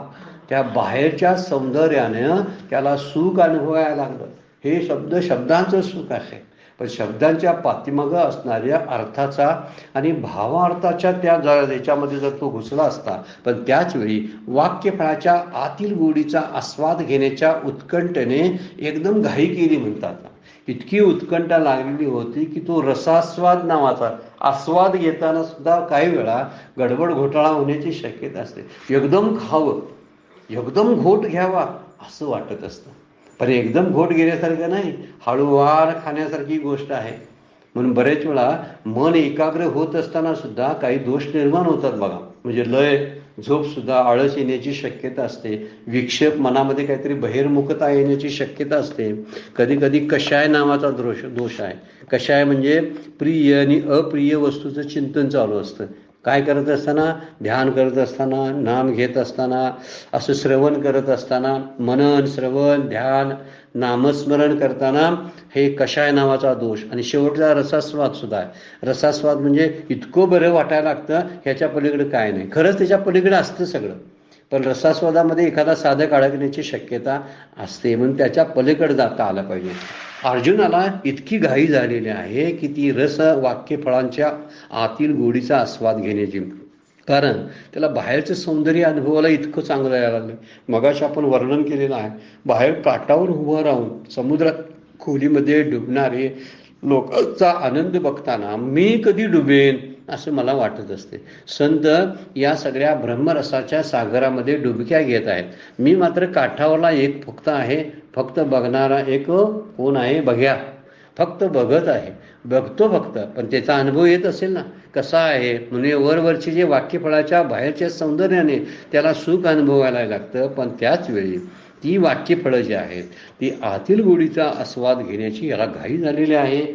त्या बाहेरच्या सौंदर्यानं त्याला सुख अनुभवायला लागलं. हे शब्दांचं सुख आहे, पण शब्दांच्या पाठीमागं असणाऱ्या अर्थाचा आणि भावार्थाच्या त्या याच्यामध्ये जर तो घुसला असता, पण त्याचवेळी वाक्यफळाच्या आतील गोडीचा आस्वाद घेण्याच्या उत्कंठेने एकदम घाई केली म्हणतात. इतकी उत्कंठा लागलेली होती की तो रसास्वाद नावाचा आस्वाद घेताना सुद्धा काही वेळा गडबड घोटाळा होण्याची शक्यता असते. एकदम खावं, एकदम घोट घ्यावा असं वाटत असतं, पण एकदम घोट घेण्यासारखं नाही, हळूवार खाण्यासारखी गोष्ट आहे. म्हणून बरेच वेळा मन एकाग्र होत असताना सुद्धा काही दोष निर्माण होतात बघा. म्हणजे लय, झोप सुद्धा, आळस येण्याची शक्यता असते, विक्षेप, मनामध्ये काहीतरी बहिर्मुखता येण्याची शक्यता असते. कधी कधी कषाय नावाचा दोष आहे. कषाय म्हणजे प्रिय आणि अप्रिय वस्तूचं चिंतन चालू असतं. काय करत असताना, ध्यान करत असताना, नाम घेत असताना, असं श्रवण करत असताना, मनन, श्रवण, ध्यान, नामस्मरण करताना हे कषाय नावाचा दोष. आणि शेवटचा रसास्वाद सुद्धा आहे. रसास्वाद म्हणजे इतकं बरं वाटायला लागतं, ह्याच्या पलीकडे काय नाही. खरंच त्याच्या पलीकडे असतं सगळं, पण रसास्वादामध्ये एखादा साधक अडकण्याची शक्यता असते, म्हणून त्याच्या पलीकडे जाता आलं पाहिजे. अर्जुनाला इतकी घाई झालेली आहे की ती रस वाक्यफळांच्या आतील गोडीचा आस्वाद घेण्याची, कारण त्याला बाहेरचं सौंदर्य अनुभवाला इतकं चांगलं यायला लागलं. मगाशी आपण वर्णन केलेलं आहे, बाहेर काठावर उभं राहून समुद्रात खोलीमध्ये डुबणारे लोकांचा आनंद बघताना मी कधी डुबेन असं मला वाटत असते. संत या सगळ्या ब्रह्मरसाच्या सागरामध्ये डुबक्या घेत आहेत. मी मात्र काठावरला एक फक्त आहे, फक्त बघणारा एक कोण आहे, बघ्या, फक्त बघत आहे, बघतो फक्त, पण त्याचा अनुभव येत असेल ना कसा आहे. म्हणजे वरवरची जे वाक्यफळाच्या बाहेरच्या सौंदर्याने त्याला सुख अनुभवायला लागतं, पण त्याच वेळी ती वाक्यफळं जी आहेत ती आतील गोडीचा आस्वाद घेण्याची याला घाई झालेली आहे.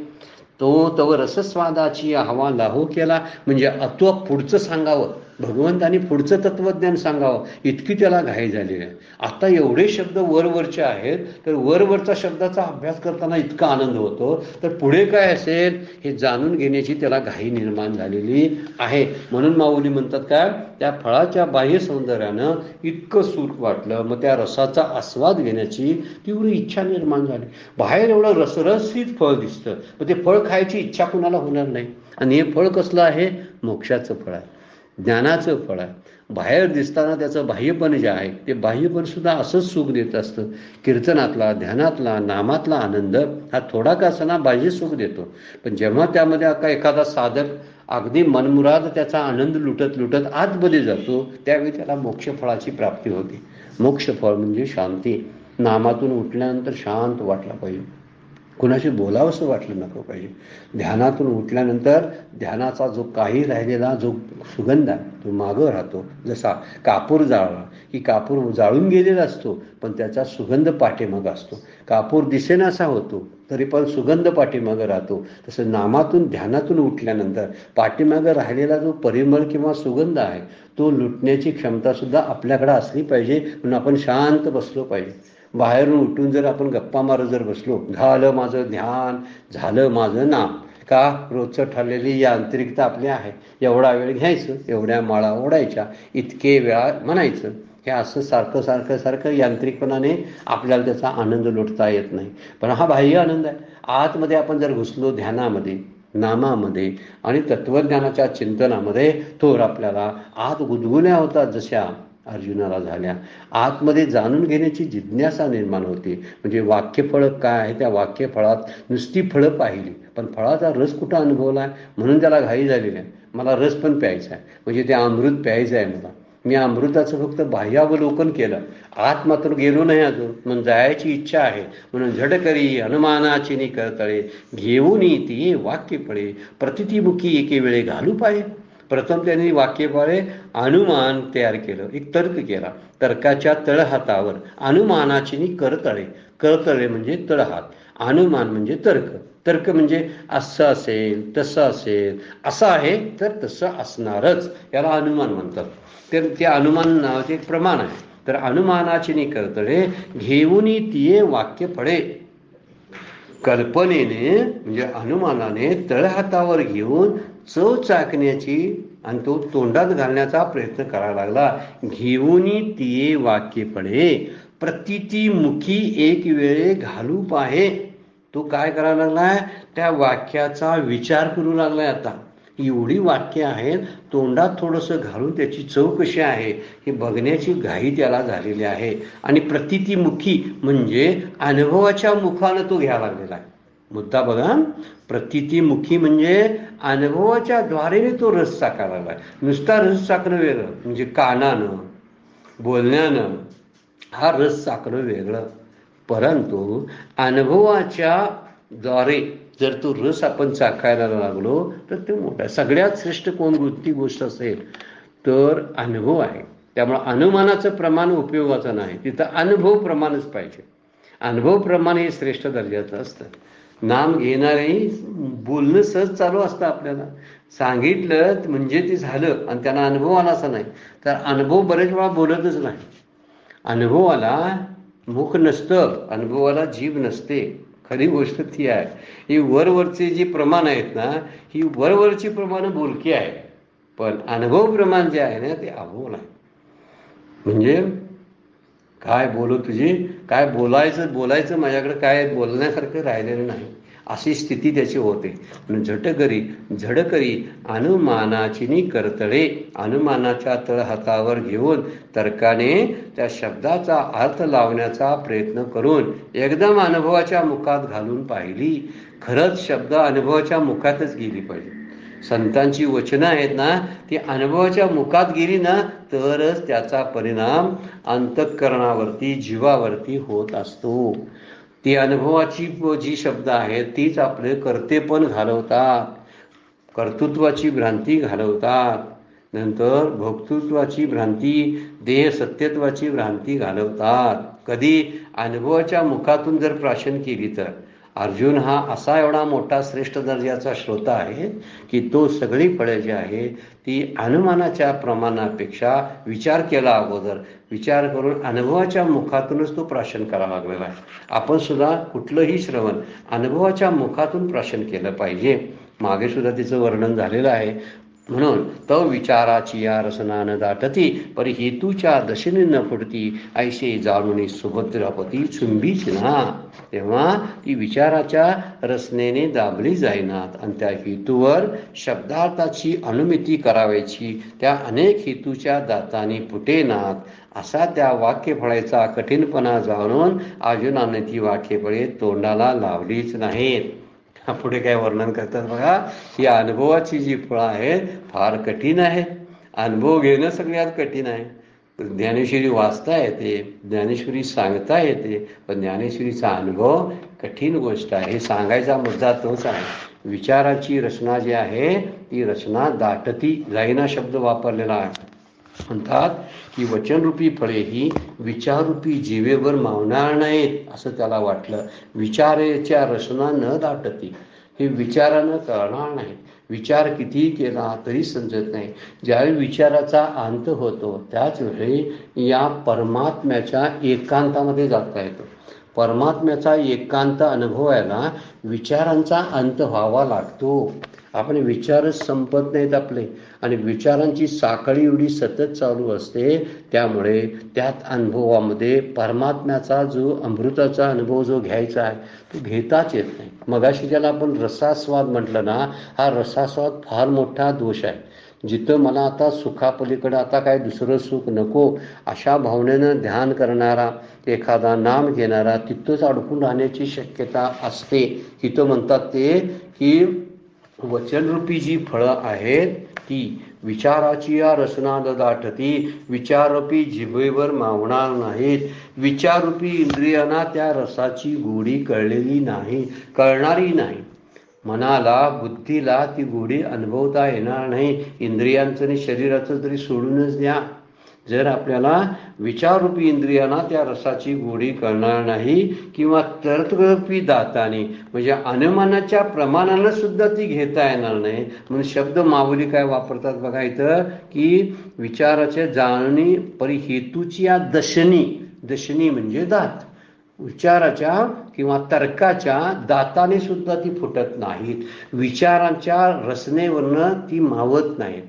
तो तव रसस्वादाची हवा लाहो केला, म्हणजे अत्व पुढचं सांगावं, भगवंतानी पुढचं तत्वज्ञान सांगावं, इतकी त्याला घाई झालेली आहे. आता एवढे शब्द वरवरचे आहेत, तर वरवरचा शब्दाचा अभ्यास करताना इतका आनंद होतो, तर पुढे काय असेल हे जाणून घेण्याची त्याला घाई निर्माण झालेली आहे. म्हणून माऊली म्हणतात काय, त्या फळाच्या बाह्य सौंदर्यानं इतकं सुख वाटलं, मग त्या रसाचा आस्वाद घेण्याची तीव्र इच्छा निर्माण झाली. बाहेर एवढं रसरसीत फळ दिसतं, मग ते फळ खायची इच्छा कुणाला होणार नाही. आणि हे फळ कसलं आहे, मोक्षाचं फळ आहे, ज्ञानाचं फळ आहे. बाहेर दिसताना त्याचं बाह्यपण जे आहे ते बाह्यपण सुद्धा असंच सुख देत असतं. कीर्तनातला, ध्यानातला, नामातला आनंद हा थोडा का असताना बाह्य सुख देतो, पण जेव्हा त्यामध्ये एखादा साधक अगदी मनमुराद त्याचा आनंद लुटत आतमध्ये जातो, त्यावेळी त्याला मोक्षफळाची प्राप्ती होते. मोक्षफळ म्हणजे शांती. नामातून उठल्यानंतर शांत वाटला पाहिजे. कुणाशी बोलावंसं वाटलं नको पाहिजे. ध्यानातून उठल्यानंतर ध्यानाचा जो काही राहिलेला जो सुगंध आहे तो मागं राहतो. जसा कापूर जाळला की कापूर जाळून गेलेला असतो पण त्याचा सुगंध पाठीमागं असतो. कापूर दिसेनासा होतो तरी पण सुगंध पाठीमागं राहतो. तसं नामातून ध्यानातून उठल्यानंतर पाठीमागं राहिलेला जो परिमळ किंवा सुगंध आहे तो लुटण्याची क्षमतासुद्धा आपल्याकडे असली पाहिजे. म्हणून आपण शांत बसलो पाहिजे. बाहेरून उठून जर आपण गप्पा मारत जर बसलो, झालं माझं ध्यान, झालं माझं नाम, का रोजचं ठरलेली यांत्रिकता आपली आहे. एवढा वेळ घ्यायचं, एवढ्या माळा ओढायच्या, इतके वेळा म्हणायचं. हे असं सारखं सारखं सारखं यांत्रिकपणाने आपल्याला त्याचा आनंद लुटता येत नाही. पण हा बाह्य आनंद आहे. आतमध्ये आपण जर घुसलो ध्यानामध्ये, नामामध्ये आणि तत्वज्ञानाच्या चिंतनामध्ये, तर आपल्याला आत गुदगुल्या होतात जशा अर्जुनाला झाल्या. आतमध्ये जाणून घेण्याची जिज्ञासा निर्माण होते. म्हणजे वाक्यफळ काय आहे, त्या वाक्यफळात नुसती फळं पाहिली पण फळाचा रस कुठं अनुभवला आहे म्हणून त्याला घाई झालेली आहे. मला रस पण प्यायचा आहे, म्हणजे ते अमृत प्यायचं आहे मला. मी अमृताचं फक्त बाह्यावलोकन केलं, आत मात्र गेलो नाही अजून. म्हणून जायची इच्छा आहे. म्हणून झडकरी अनुमानाची नि करतळे घेऊन ती वाक्यफळे प्रतितीमुखी एके वेळे घालू पाहे. प्रथम त्यांनी वाक्यफळे अनुमान तयार केलं, एक तर्क केला. तर्काच्या तळहातावर अनुमानाची नि करतळे, करतळे म्हणजे तळहात, अनुमान म्हणजे तर्क. तर्क म्हणजे असं असेल, तसं असेल, असं आहे तर तसं असणारच, याला अनुमान म्हणतात. तर ते अनुमान नावाचे एक प्रमाण आहे. तर अनुमानाची नि करतळे घेऊन तिये वाक्यफळे, कल्पनेने म्हणजे अनुमानाने तळहातावर घेऊन चव चाकण्याची आणि तो तोंडात घालण्याचा प्रयत्न करायला लागला. घेऊन तिये वाक्यफळे प्रतितीमुखी एक वेळे घालू पाहे. तो काय करायला लागलाय, त्या वाक्याचा विचार करू लागलाय. आता एवढी वाक्य आहेत, तोंडात थोडंसं घालून त्याची चव कशी आहे हे बघण्याची घाई त्याला झालेली आहे. आणि प्रतितीमुखी म्हणजे अनुभवाच्या मुखानं तो घ्यायला लागलेला आहे. मुद्दा बघा, प्रतितीमुखी म्हणजे अनुभवाच्या द्वारेने तो रस चाकायला लागला आहे. नुसता रस चाकणं वेगळं, म्हणजे कानानं बोलण्यानं हा रस चाकणं वेगळं. परंतु अनुभवाच्या द्वारे जर तो रस आपण चाकायला लागलो तर ते मोठा. सगळ्यात श्रेष्ठ कोणती गोष्ट असेल तर अनुभव आहे. त्यामुळे अनुमानाचं प्रमाण उपयोगाचं नाही, तिथं अनुभव प्रमाणच पाहिजे. अनुभव प्रमाण हे श्रेष्ठ दर्जाचं असतं. नाम घेणारे बोलणं सहज चालू असतं, आपल्याला सांगितलं म्हणजे ते झालं आणि त्यांना अनुभव आला असं नाही. तर अनुभव बरेच वेळा बोलतच नाही. अनुभवाला मुख नसतं, अनुभवाला जीभ नसते. खरी गोष्ट ती आहे. ही वरवरची जी प्रमाण आहेत ना, ही वरवरची प्रमाण बोलकी आहे, पण अनुभव प्रमाण जे आहे ना ते अभोल आहे. म्हणजे काय बोलू तुझी, काय बोलायचं माझ्याकडे काय बोलण्यासारखं राहिलेलं नाही, अशी स्थिती त्याची होते. झटकरी झडकरी अनुमानाची नि करतळे, अनुमानाच्या तळहातावर घेऊन तर्काने त्या शब्दाचा अर्थ लावण्याचा प्रयत्न करून एकदम अनुभवाच्या मुखात घालून पाहिली. खरंच शब्द अनुभवाच्या मुखातच गेली पाहिजे. संतांची वचनं आहेत ना, ती अनुभवाच्या मुखात गेली ना तरच त्याचा परिणाम अंतःकरणावरती जीवावरती होत असतो. ती अनुभवाची जी शब्द आहेत तीच आपले कर्तेपण घालवतात, कर्तृत्वाची भ्रांती घालवतात, नंतर भोक्तृत्वाची भ्रांती, देह सत्यत्वाची भ्रांती घालवतात. कधी अनुभवाच्या मुखातून जर प्राशन केली तर अर्जुन हा असा एवढा मोठा श्रेष्ठ दर्जाचा श्रोता आहे की तो सगळी फळे जी आहे ती अनुमानाच्या प्रमाणापेक्षा विचार केला, अगोदर विचार करून अनुभवाच्या मुखातूनच तो प्राशन करायला लागलेला आहे. आपण सुद्धा कुठलंही श्रवण अनुभवाच्या मुखातून प्राशन केलं पाहिजे. मागे सुद्धा तिचं वर्णन झालेलं आहे. म्हणून तो विचाराची या रसना न दाटती परी हेतूच्या दशेने न फुटती, ऐसे जाणून सुभद्रापती चुंबीच ना. तेव्हा ती विचाराच्या रसनेने दाबली जाईनात आणि त्या हेतूवर शब्दार्थाची अनुमिती करावायची त्या अनेक हेतूच्या दाताने फुटेनात. असा त्या वाक्यफळाचा कठीणपणा जाणून अर्जुनाने ती वाक्यफळे तोंडाला लावलीच नाहीत. पुढे काय वर्णन करतात बघा, ही अनुभवाची जी फळं आहेत फार कठीण आहे. अनुभव घेणं सगळ्यात कठीण आहे. ज्ञानेश्वरी वाचता येते, ज्ञानेश्वरी सांगता येते, पण ज्ञानेश्वरीचा अनुभव कठीण गोष्ट आहे. हे सांगायचा मुद्दा तोच आहे. विचाराची रचना जी आहे ती रचना दाटती जाईना शब्द वापरलेला आहे. म्हणतात की वचनरूपी फळे ही विचाररूपी जीवेवर मावणार नाहीत असं त्याला वाटलं. विचाराच्या रचना न दाटती, हे विचारानं कळणार नाही. विचार कितीही केला तरी समजत नाही. ज्यावेळी विचाराचा अंत होतो त्याच वेळी या परमात्म्याच्या एकांतामध्ये जाता येतो. परमात्म्याचा एकांत अनुभवायला विचारांचा अंत व्हावा लागतो. आपण विचारच संपत नाहीत आपले, आणि विचारांची साखळी एवढी सतत चालू असते. त्यामुळे त्यात अनुभवामध्ये परमात्म्याचा जो अमृताचा अनुभव जो घ्यायचा आहे तो घेताच येत नाही. मगाशी ज्याला आपण रसास्वाद म्हटलं ना, हा रसास्वाद फार मोठा दोष आहे. जिथं मला आता सुखापलीकडं आता काय दुसरं सुख नको अशा भावनेनं ध्यान करणारा, एखादा नाम घेणारा तिथंच अडकून राहण्याची शक्यता असते. तिथं म्हणतात ते की वचनरूपी जी फळं आहेत ती विचाराची या रसना दाटती, विचाररूपी जिभेवर मावणार नाहीत. विचाररूपी इंद्रियांना त्या रसाची गोडी कळलेली नाही, कळणारी नाही. मनाला, बुद्धीला ती गोडी अनुभवता येणार नाही. इंद्रियांचं आणि शरीराचं तरी सोडूनच द्या. जर आपल्याला विचाररूपी इंद्रियांना त्या रसाची गोडी कळणार नाही किंवा तर्करूपी दाताने म्हणजे अनुमानाच्या प्रमाणानं सुद्धा ती घेता येणार नाही. म्हणून शब्द माऊली काय वापरतात बघा इथं, की विचाराच्या जाणणी परिहेतूची या दशनी, दशनी म्हणजे दात, विचाराच्या किंवा तर्काच्या दाताने सुद्धा ती फुटत नाहीत. विचारांच्या रचनेवरनं ती मावत नाहीत.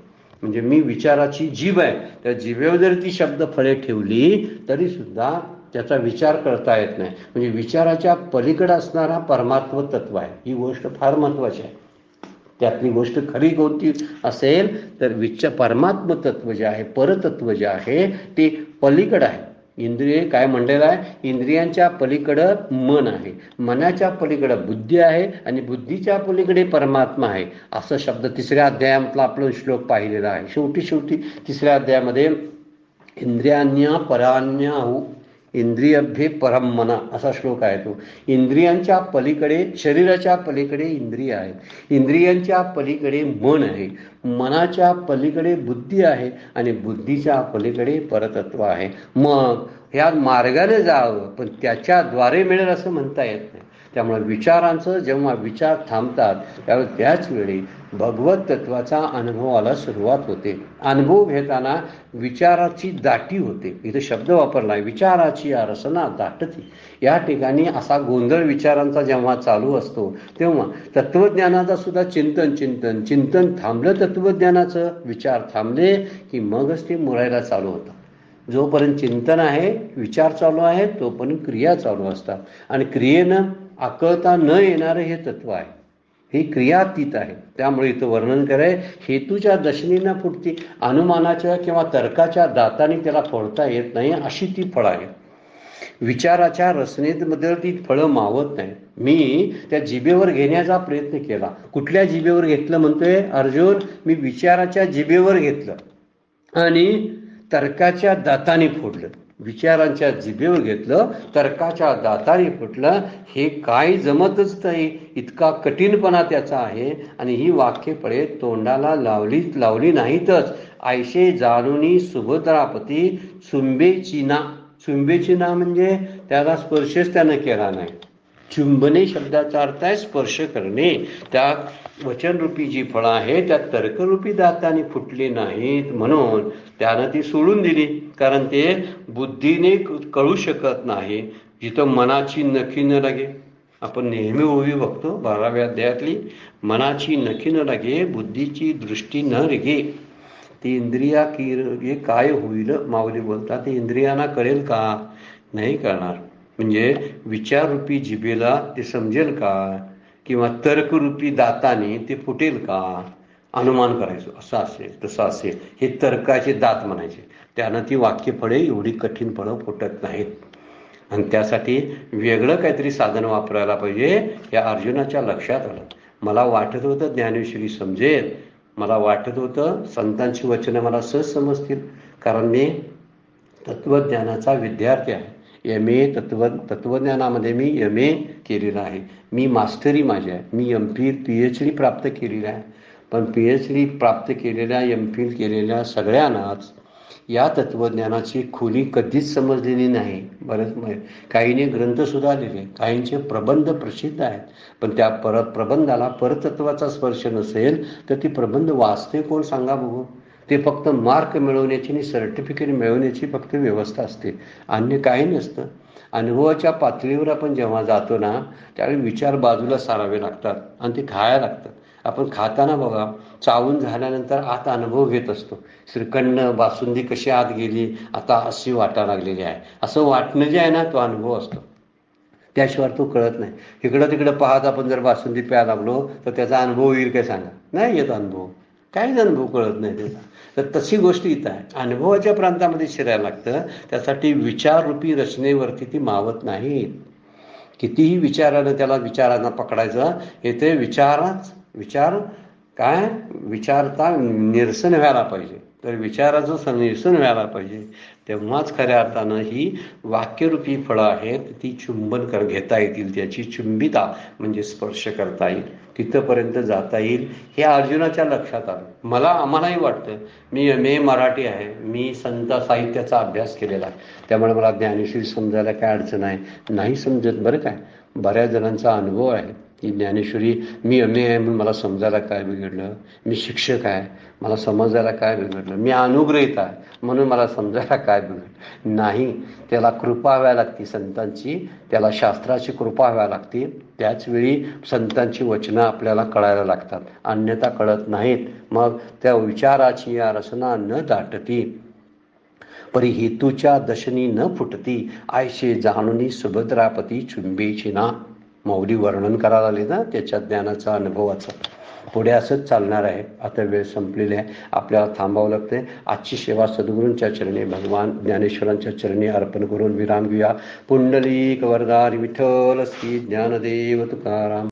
म्हणजे मी विचाराची जीभ आहे, त्या जिभेवर जर ती शब्द फळे ठेवली तरी सुद्धा त्याचा विचार करता येत नाही. म्हणजे विचाराच्या पलीकडे असणारा परमात्म तत्व आहे. ही गोष्ट फार महत्वाची आहे. त्यातली गोष्ट खरी कोणती असेल तर परमात्म तत्व जे आहे, परतत्व जे आहे ते पलीकडं आहे. इंद्रिय काय म्हणलेलं आहे, इंद्रियांच्या पलीकडं मन आहे, मनाच्या पलीकडं बुद्धी आहे आणि बुद्धीच्या पलीकडे परमात्मा आहे. असं शब्द 3ऱ्या अध्यायातला आपलं श्लोक पाहिलेला आहे. शेवटी 3ऱ्या अध्यायामध्ये इंद्रियांना परान्याहू इंद्रियभ्ये परम मना असा श्लोक आहे तो. इंद्रियांच्या पलीकडे, शरीराच्या पलीकडे इंद्रिय आहेत, इंद्रियांच्या पलीकडे मन आहे, मनाच्या पलीकडे बुद्धी आहे आणि बुद्धीच्या पलीकडे परतत्व आहे. मग ह्या मार्गाने जावं, पण त्याच्याद्वारे मिळेल असं म्हणता येत नाही. त्यामुळे विचारांचं जेव्हा विचार थांबतात त्यावेळी त्याच वेळी भगवत तत्वाचा अनुभवाला सुरुवात होते. अनुभव घेताना विचाराची दाटी होते. इथे शब्द वापरला आहे, विचाराची या रसना दाटती. या ठिकाणी असा गोंधळ विचारांचा जेव्हा चालू असतो तेव्हा तत्वज्ञानाचा सुद्धा चिंतन थांबलं, तत्वज्ञानाचं विचार थांबले की मगच ते मुरायला चालू होतं. जोपर्यंत चिंतन आहे, विचार चालू आहे, तोपर्यंत क्रिया चालू असतात. आणि क्रियेनं आकळता न येणारं हे तत्व आहे, ही क्रियातीत आहे. त्यामुळे इथं वर्णन कराय हेतूच्या दशनीनं फुटती, अनुमानाच्या किंवा तर्काच्या दाताने त्याला फोडता येत नाही अशी ती फळं आहे. विचाराच्या रचनेमध्ये ती फळं मावत नाही. मी त्या जिभेवर घेण्याचा प्रयत्न केला. कुठल्या जिभेवर घेतलं म्हणतोय अर्जुन, मी विचाराच्या जिभेवर घेतलं आणि तर्काच्या दाताने फोडलं. विचारांच्या जिभेवर घेतलं, तर्काच्या दाताने फुटलं. हे काय जमतच नाही, इतका कठीणपणा त्याचा आहे. आणि ही वाक्यफळे तोंडाला लावली नाहीतच. आयशे जाणुनी सुभद्रापती चुंबेचिना म्हणजे त्याला स्पर्शच त्यानं केला नाही. चुंबने शब्दाचा अर्थ आहे स्पर्श करणे. त्या वचनरूपी जी फळं आहे त्या तर्करूपी दाताने फुटली नाहीत, म्हणून त्यानं ती सोडून दिली. कारण ते बुद्धीने कळू शकत नाही. जिथं मनाची नखी न लागे, आपण नेहमी ओवी बघतो 12व्या अध्यायातली, मनाची नखी न लागे बुद्धीची दृष्टी न रेगे ती इंद्रिया की काय होईल. माऊली बोलतात ते इंद्रियांना कळेल का, नाही कळणार. म्हणजे विचाररूपी जिभेला ते समजेल का, किंवा तर्करूपी दाताने ते फुटेल का, अनुमान करायचं असं असेल तसं असेल, हे तर्काचे दात म्हणायचे. त्यानं ती वाक्यफळे एवढी कठीण फळं फुटत नाहीत. आणि त्यासाठी वेगळं काहीतरी साधन वापरायला पाहिजे. या अर्जुनाच्या लक्षात आलं. मला वाटत होतं ज्ञानेश्वरी समजेल, मला वाटत होतं संतांची वचनं मला सहज समजतील, कारण मी तत्वज्ञानाचा विद्यार्थी आहे. तत्वज्ञानामध्ये मी MA केलेलं आहे. मी मास्टरी माझी आहे. मी MPhil PhD प्राप्त केलेली आहे. पण PhD प्राप्त केलेल्या MPhil केलेल्या सगळ्यांनाच या तत्वज्ञानाची खोली कधीच समजलेली नाही. काहींनी ग्रंथसुद्धा लिहिले, काहींचे प्रबंध प्रसिद्ध आहेत, पण त्या प्रबंधाला परतत्वाचा स्पर्श नसेल तर ती प्रबंध वाचते कोण सांगा बघू. ते फक्त मार्क मिळवण्याची आणि सर्टिफिकेट मिळवण्याची फक्त व्यवस्था असते, अन्य काही नसतं. अनुभवाच्या पातळीवर आपण जेव्हा जातो ना, त्यावेळी विचार बाजूला सारावे लागतात आणि ते खायला लागतात. आपण खाताना बघा, चावून झाल्यानंतर आत अनुभव घेत असतो. श्रीखंड बासुंदी कशी आत गेली, आता अशी वाटायला लागलेली आहे, असं वाटणं जे आहे ना, तो अनुभव असतो. त्याशिवाय तो कळत नाही. इकडं तिकडं पाहत आपण जर बासुंदी प्यायला लागलो तर त्याचा अनुभव येईल काय सांगा? नाही येत अनुभव, काहीच अनुभव कळत नाही त्याचा. तर तशी गोष्ट इथं आहे. अनुभवाच्या प्रांतामध्ये शिरायला लागतं. त्यासाठी विचाररूपी रचनेवरती ती मावत नाहीत. कितीही विचारानं त्याला विचारांना पकडायचं हे ते विचार विचारता निरसन व्हायला पाहिजे. तर विचाराचं निरसन व्हायला पाहिजे, तेव्हाच खऱ्या अर्थानं ही वाक्यरूपी फळं आहेत ती चुंबन घेता येतील, त्याची चुंबिता म्हणजे स्पर्श करता येईल, तिथंपर्यंत जाता येईल. हे अर्जुनाच्या लक्षात आलं. आम्हालाही वाटतं. मी MA मराठी आहे, मी संत साहित्याचा अभ्यास केलेला आहे, त्यामुळे मला ज्ञानेश्वरी समजायला काय अडचण आहे? नाही समजत बरं काय. बऱ्याच जणांचा अनुभव आहे की ज्ञानेश्वरी मी MA आहे म्हणून मला समजायला काय बिघडलं, मी शिक्षक आहे मला समजायला काय बिघडलं, मी अनुग्रहित आहे म्हणून मला समजायला काय बिघडलं. नाही, त्याला कृपा व्हायला लागते संतांची, त्याला शास्त्राची कृपा व्हायला लागते. त्याचवेळी संतांची वचनं आपल्याला कळायला लागतात, अन्यथा कळत नाहीत. मग त्या विचाराची या रसना न दाटती, परी हेतूच्या दशनी न फुटती, आयशे जाणुनी सुभद्रापती चुंबीची ना. माऊली वर्णन करायला आले ना त्याच्या ज्ञानाचा, अनुभवाचा. पुढे असंच चालणार आहे. आता वेळ संपलेली आहे, आपल्याला थांबावं लागते. आजची सेवा सद्गुरूंच्या चरणी, भगवान ज्ञानेश्वरांच्या चरणी अर्पण करून विराम घेऊया. पुंडलिक वरदारी विठ्ठल श्री ज्ञानदेव तुकाराम.